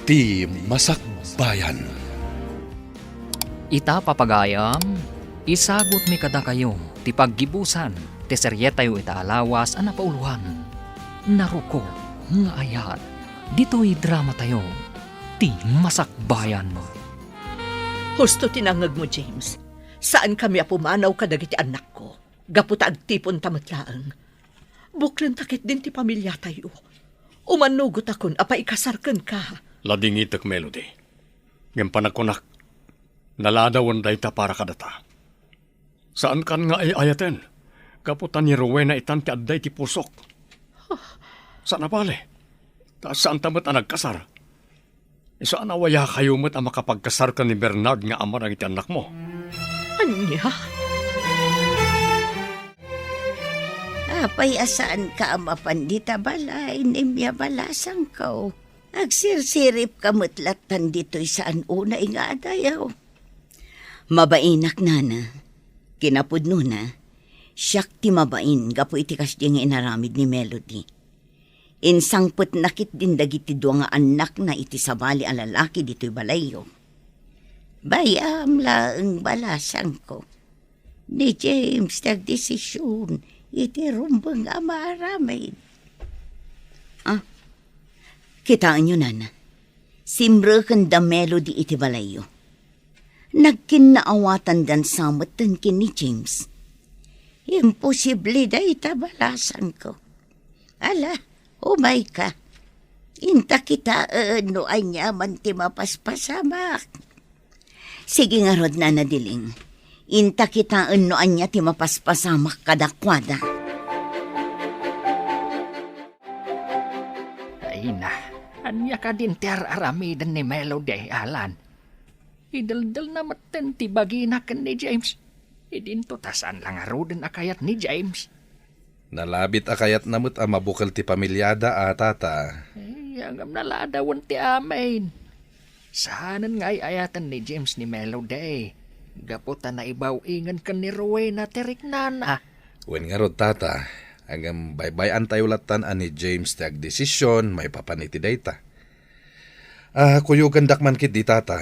Ti Masakbayan. Ita papagayam, isagot mi kada kayo, ti paggibusan, ti serye tayo ita alawas ang napauluhan. Naruko, nga ayat, dito'y drama tayo, ti Masakbayan. Husto tinangag mo, James. Saan kami apumanaw kadagiti anak ko? Gaputa agtipon tamatlaang. Buklan takit din ti pamilya tayo. Umanugot akon, apa ikasarkan ka. Lading itak Melody. Ngayon panakunak, naladawan day ta para kadata. Saan kan nga ay ayaten? Kaputan ni Rowena itan ti adday ti pusok. Saan na pale? Taas saan tamat ang nagkasar? Saan awaya kayo mo't ang makapagkasar ka ni Bernard nga ama ng iti anak mo? Anya? Apay asaan ka ama pandita balay, nimya balasang ko. Agsirsirip kamutlatan dito'y saan una nga adayaw. Mabainak nana, kinapudno na, siyak ti mabain, gapo itikas di nga inaramid ni Melody. Insangput nakit din dagiti dua nga anak na iti sabali ang lalaki dito'y balayo. Bayam laang balasang ko. Ni James nagdesisyon, iti rumbang amaramid. Kitaan nyo, nana. Simbrakan da Melody iti balayo. Nagkinaawatan dan samatan kin ni James. Imposible da itabalasan ko. Ala, umay ka. Inta kita no anya man ti mapaspasamak. Sige nga rod, nana diling. Inta kita no anya ti mapaspasamak kadakwada. Ay na, anya ka din ti aramidan ni Melody, Alan. Idaldal na maten ti baginakan ni James. Idinto tasan lang arudan akayat ni James. Nalabit akayat namut ang mabukal ti pamilyada atata. Ay, ang naladawan ti amin. Saanan nga ayatan ni James ni Melody. Gaputan na ibaw ingan ka ni Rowena teriknana. Wen nga rod tata, hanggang baybayan tayo latan ani James ti agdesisyon, may papaniti dayta. Kuyugan dakman kit di tata.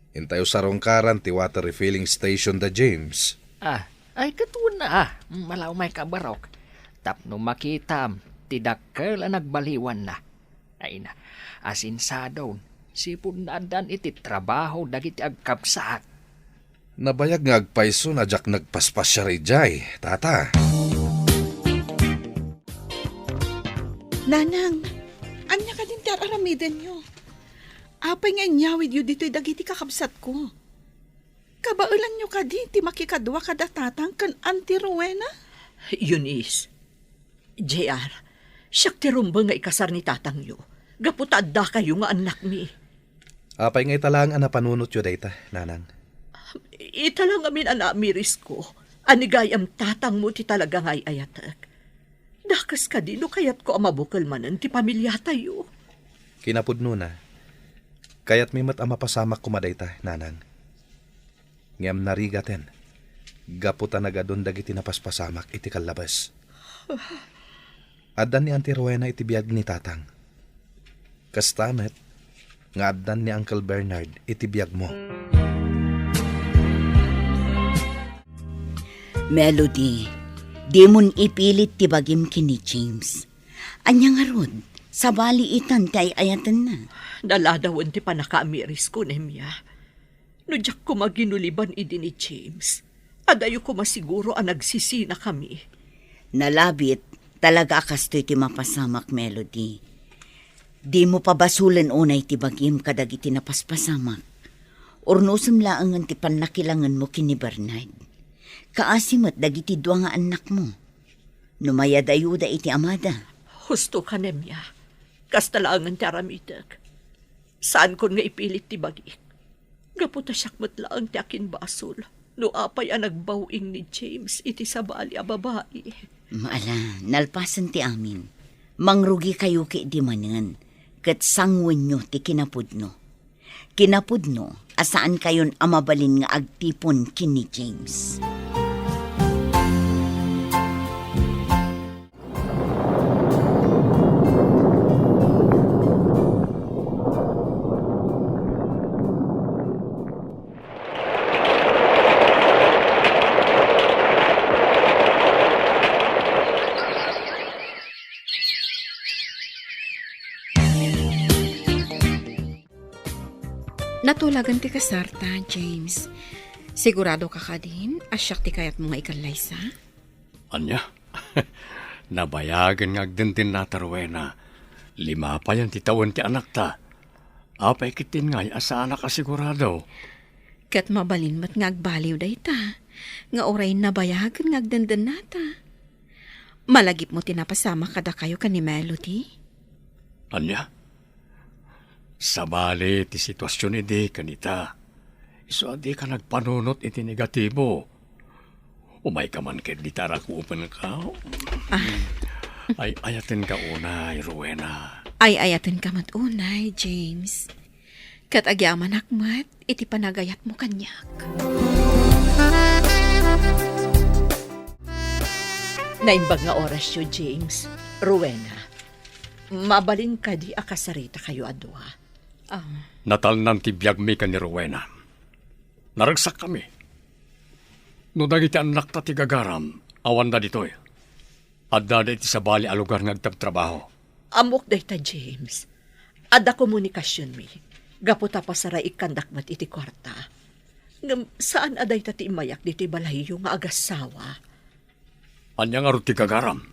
Intayo sarongkaran ti water refilling station da James. Ay katuon na malaw may kabarok. Tapno makitam, tidakkel ang nagbaliwan na. Ay na, asinsadon, sipon na dan iti trabaho dagiti agkapsaat. Nabayag nga agpaiso na jak nagpaspas siya rijay, tata. Nanang, anya ka din ti aramiden nyo. Apay nga inyawid yu dito'y dagiti kakabsat ko. Kabailan nyo ka di, ti makikadwa kadatatang kan Auntie Rowena? Eunice. JR, siyak ti rumbang nga ikasar ni tatang yo. Gaputadda kayo nga anak mi. Apay nga italang ang napanunot yu dayta, nanang. Ita lang amin anak miris ko. Anigayam tatang mo ti talaga ngay ayatak. Dakas ka di no kayat ko amabukal manan ti pamilya tayo. Kinapudno na. Kaya't may mat ang mapasamak kumadayta, nanang. Ngam narigaten. Gaputan nagadon dagiti napaspasamak iti kalabas. Adan ni Auntie Rowena iti biyag ni tatang. Kastamet, nga adan ni Uncle Bernard iti biyag mo. Melody, di mon ipilit ti bagim kini James. Anya nga rod, sabali itan tay ayatan na. Naladawan ti panakamiris ko, Nemya. No diyak ko maginuliban idi ni James. Adayo ko masiguro ang nagsisina kami. Nalabit, talaga kastoy ti mapasamak, Melody. Di mo pabasulan unay ti bagim kadagiti napaspasamak. Ornosem laangan ti panakilangan mo kini Bernard. Kaasimat dagiti dua nga anak mo. Numayadayuda iti amada. Husto ka, Nemya. Kastalangan ti aramitak. Saan kon nga ipilit ti bagik? Gaputa siyak matlaang ti akin basol. No apay ang nagbawing ni James iti sabali a babae. Maala, nalpasan ti amin. Mangrugi kayo ki di manan. Kat sangwen nyo ti kinapudno. Kinapudno, asaan kayon amabalin nga agtipon kini James. Natulagan ti kasarta, James. Sigurado ka ka din, asyak ti kayat mo nga ikalaysa? Anya? Nabayagan nga agdintin na Rowena. 5 pa yan ti taon ti anak ta. Apay kitin nga asa anak kasigurado. Kat mabalin mat nga agbaliw dayta. Nga oray nabayagan nga agdandan nata. Malagip mo tinapasama kada kayo ka ni Melody? Anya? Sabali ti sitwasyon iti kanita. Iso adi ka nagpanunot iti negatibo. Umay ka man kaya di tarakupan ka. Ay ayatin ka unay, Rowena. Ay ayatin ka matunay, James. Kat agyaman akmat, iti panagayat mo kanyak. Naimbag nga oras yo, James. Rowena, mabalin ka di akasarita kayo adwa. Natal ng tibiyag mi ka ni Rowena. Naragsak kami. No dagiti anak ta ti gagaram, awan da ditoy. Adda iti sa bali a lugar nga agtabtrabaho. Amok dayta, James. Ada komunikasyon mi. Gaputa pa saray ikandakmat iti kwarta. Ngam saan aday ta ti imayak diti balahiyo nga agasawa? Anya nga ro ti gagaram.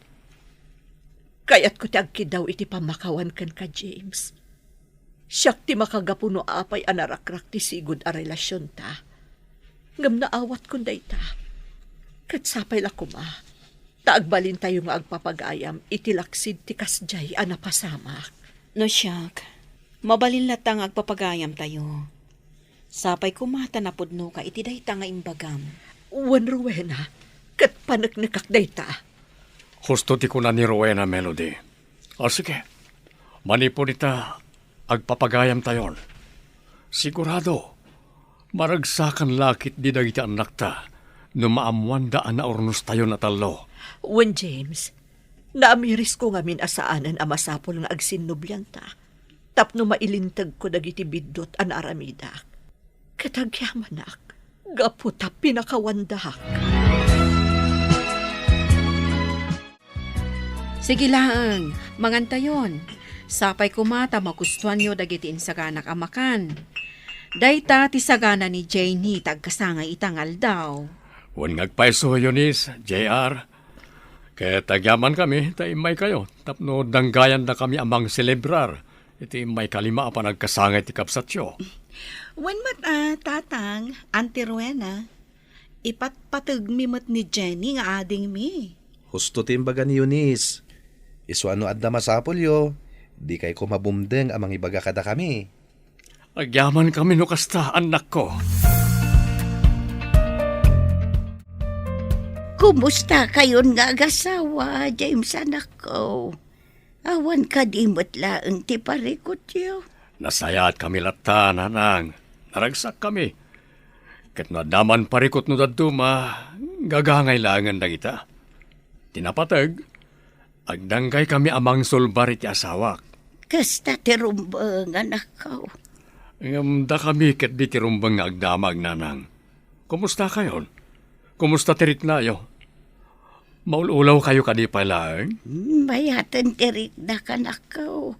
Kayat ko ti agkidaw iti pamakawan kan ka, James. Siyak ti makagapuno apay anarakrak ti sigud a relasyon ta. Ngam naawat kun dayta. Kat sapay lakuma. Taagbalin tayo nga agpapagayam itilaksid ti kasjay a napasamak. No siyak, mabalin latang agpapagayam tayo. Sapay kumata na pudno ka iti dayta nga imbagam. Wan, Rowena, kat panagnikak dayta. Husto ti kuna ni Rowena, Melody. O sige, manipon ita, agpapagayam tayon. Sigurado, maragsakan lakit di dagiti anak ta, no maamuan daan na ornos tayo na talo. Wan, James, naamiris ko nga min asaanan a masapol nga agsinubyan ta. Tapno mailintag ko dagiti bidot an aramidak. Katagyamanak, gaputa pinakawandak. Sige lang, mangantayon. Sapay kumata magustuhan nyo dagiti insaganak amakan. Dayta ti sagana ni Janie tagkasangay itangal daw. Wan ngagpaiso Yunis, JR. Kaya tagyaman kami, taimay kayo. Tapno danggayan na kami amang celebrar. Iti may kalima pa nagkasangay ti kapsatyo. Wen mat tatang, Auntie Rowena, ipatpatag mi mat ni Jenny nga ading mi. Husto timbaga ni Eunice. Isu ano adda masapol yo. Di kay ko mabumdeng amang ibaga kada kami. Agyaman kami no kasta, anak ko. Kumusta kayon nga agasawa, James anak ko? Awan ka di matlaang ti parikot yo. Nasayat kami lata, nanang. Naragsak kami. Kat nadaman parikot no daduma, gagangay langan na kita. Tinapatag, agdanggay kami amang sulbar iti asawak. Kasta ti rumbang anak ko. Da kami kat di ti rumbang nga agdamag, nanang. Kumusta kayon? Kumusta tirik na yo? Maululaw kayo kanipalang? Mayatan tirik na kanak ko.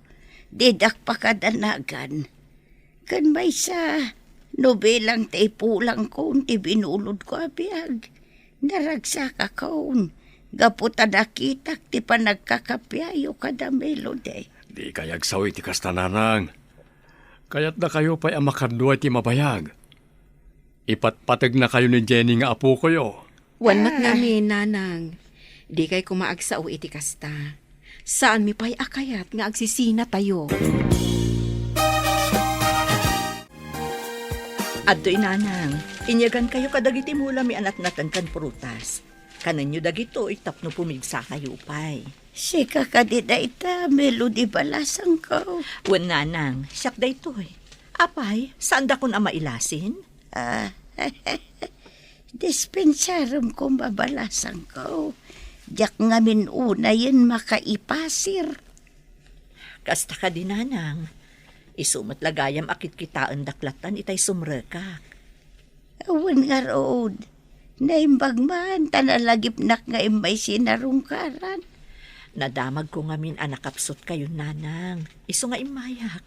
Didak pa kadanagan. Kan may sa nobelang tay pulang ko ti binulod ko abiyag. Naragsak akon. Gaputa nakitak ti panagkakapyayo kada Melody. Di kayag sawi ti kastananang. Kaya't na kayo pa'y amakadwa ti mabayag. Ipatpatag na kayo ni Jenny nga apo ko yo. Wan mat namin, nanang. Di kay kumaagsao iti kasta. Saan mi pa'y akayat nga agsisina tayo? Adto'y nanang, inyagan kayo kadagiti mula mi anak natan kan prutas. Kanan nyo dagito itapno pumigsa kayo pay. Sika ka di dayta, Melody balasang ko. Wan, nanang, siyak daytoy. Apay, saan da ko na mailasin? Dispensarum ko mabalasang ko. Diyak nga minuna yun makaipasir. Kasta ka din, nanang. Isumat lagayam akit kitaan daklatan itay sumrekak. Awan nga rood. Naimbag man, tanalagip nak nga imay sinarungkaran. Nadamag ko nga min anakapsot kayo, nanang. Iso nga imayak.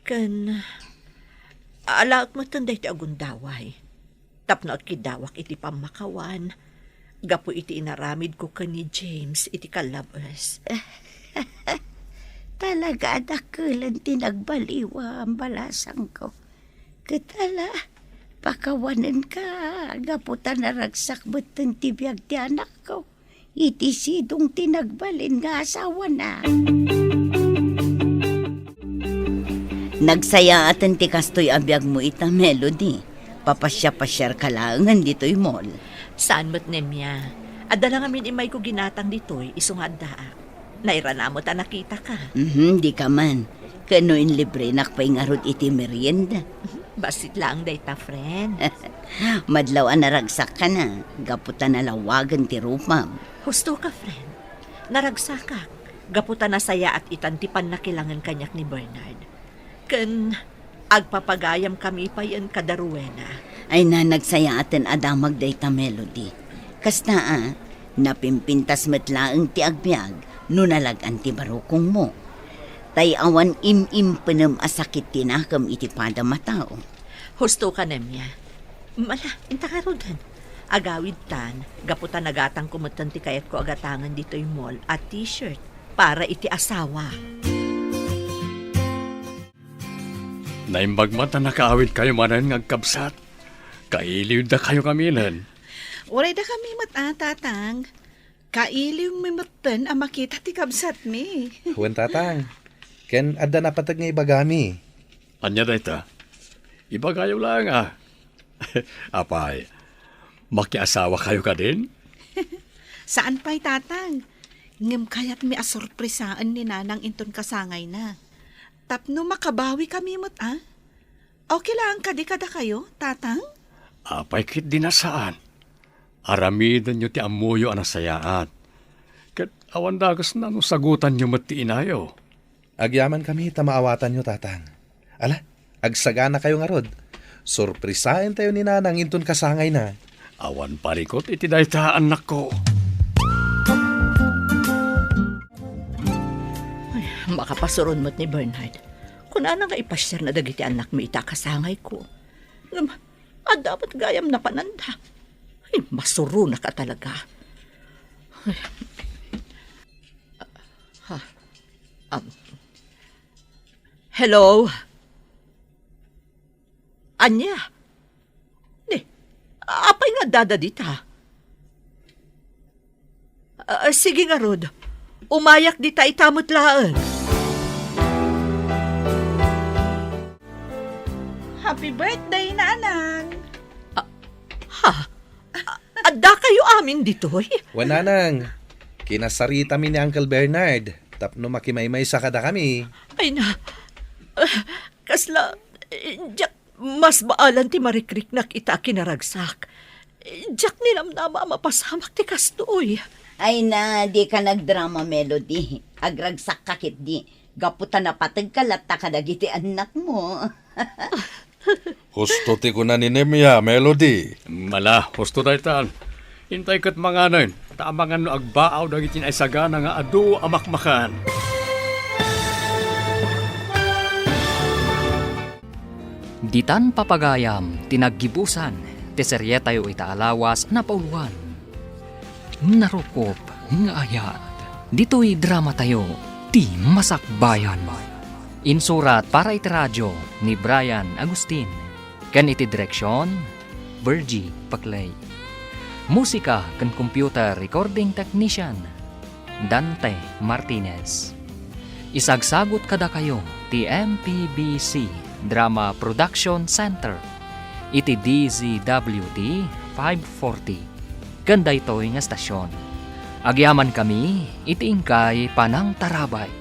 Kan, Alaak mo tanday ti agundaway. Tapno at kidawak iti pamakawan. Gapo iti inaramid ko ka ni James iti kalabas. Talaga dakulan tinagbaliwa ang balasang ko. Katala, pakawanan ka. Gaputan na ragsak beton tibiyag ti anak ko. Iti sidong tinagbalin nga asawa na. Nagsaya atan ti kastoy abiyag mo ita, Melody. Papasya-pasyar ka lang dito'y mall. Saan mo't nemya? Adala ngamin imay ko ginatang dito'y isungada. Nairana mo ta nakita ka. Di ka man. Kano in libre nakpay nga rod iti merienda. Basit lang day ta, friend. Madlaw na ragsak ka na. Gaputan na lawagan ti rupam. Husto ka, friend. Naragsakak. Gaputan na saya at itantipan na kilangan kanyak ni Bernard. Ken, agpapagayam kami pa yan kadaruena. Ay na nagsaya atin adamag day ta, Melody. Kasta napimpintas metlaang ti agbyag no nalagan ti barukong mo. Tay awan im-im penem asakit tinakam iti pada matao. Husto ka, nemya. Mala, inta ka rodan. Agawid tan, gaputan nagatang kumutan ti kayat ko agatangan dito yung mall at t-shirt para iti asawa. Naimbagmata nakaawid kayo manan ngagkabsat. Kailiw da kayo kaminan. Uray da kami tatang. Kailiw mi matan ang makita ti kabsat mi. Huwag tatang. Ken adda na patag nga ibagami. Anya dayta? Ibagayo lang Apay, makiasawa kayo ka din? Saan pa'y tatang? Ngem kayat mi asorpresaan ni nanang inton kasangay na. Tapno makabawi kami Okay lang kadikada kayo, tatang? Apay kit dinasaan. Aramidan nyo ti amuyo anasayaat. Kat awan dagas na no sagutan nyo mati inayo. Agyaman kami tamaawatan nyo, tatang. Ala, agsagana kayo nga rod. Surprisain tayo ni nanang inton kasangay na. Awan parikot iti dayta anak ko. Makapasurun mo't ni Bernard. Kung nga ipasyar na dagiti anak mo itakasangay ko. Dapat gayam na pananda. Ay, masuro na ka talaga. Hello? Anya? Apay nga dadadita? Sige nga, Rod. Umayak di ta itamot laan. Happy birthday, nanang! Adda kayo amin ditoy? Wananang, kinasarita mi ni Uncle Bernard. Tapno makimaymay sa kada kami. Ay na, kasla, jak, mas baalan ti marikrik na kita kinaragsak. Jak nilamnama mapasamak ti kastoy. Ay na, di ka nagdrama, Melody. Agragsak kakit di. Gaputan na patag kalat ka dagiti anak mo. Husto ti ko na ni Nemya, Melody. Mala, husto daytan. Intay kat mga nun. Tamangan no agbaaw dagitin ay sagana nga adu amakmakan. Ditan papagayam, tinaggibusan, ti seryetayo itaalawas na pauluan. Narukop, nga ayat, dito'y drama tayo, ti masakbayan. Insurat para iti radyo ni Brian Agustin. Kan iti direksyon, Virgie Paclay. Musika kan computer recording technician, Dante Martinez. Isagsagot kada kayo ti MPBC Drama Production Center. Iti DZWT 540. Ganda ito'y nga stasyon. Agyaman kami, iti ingkay panang tarabay.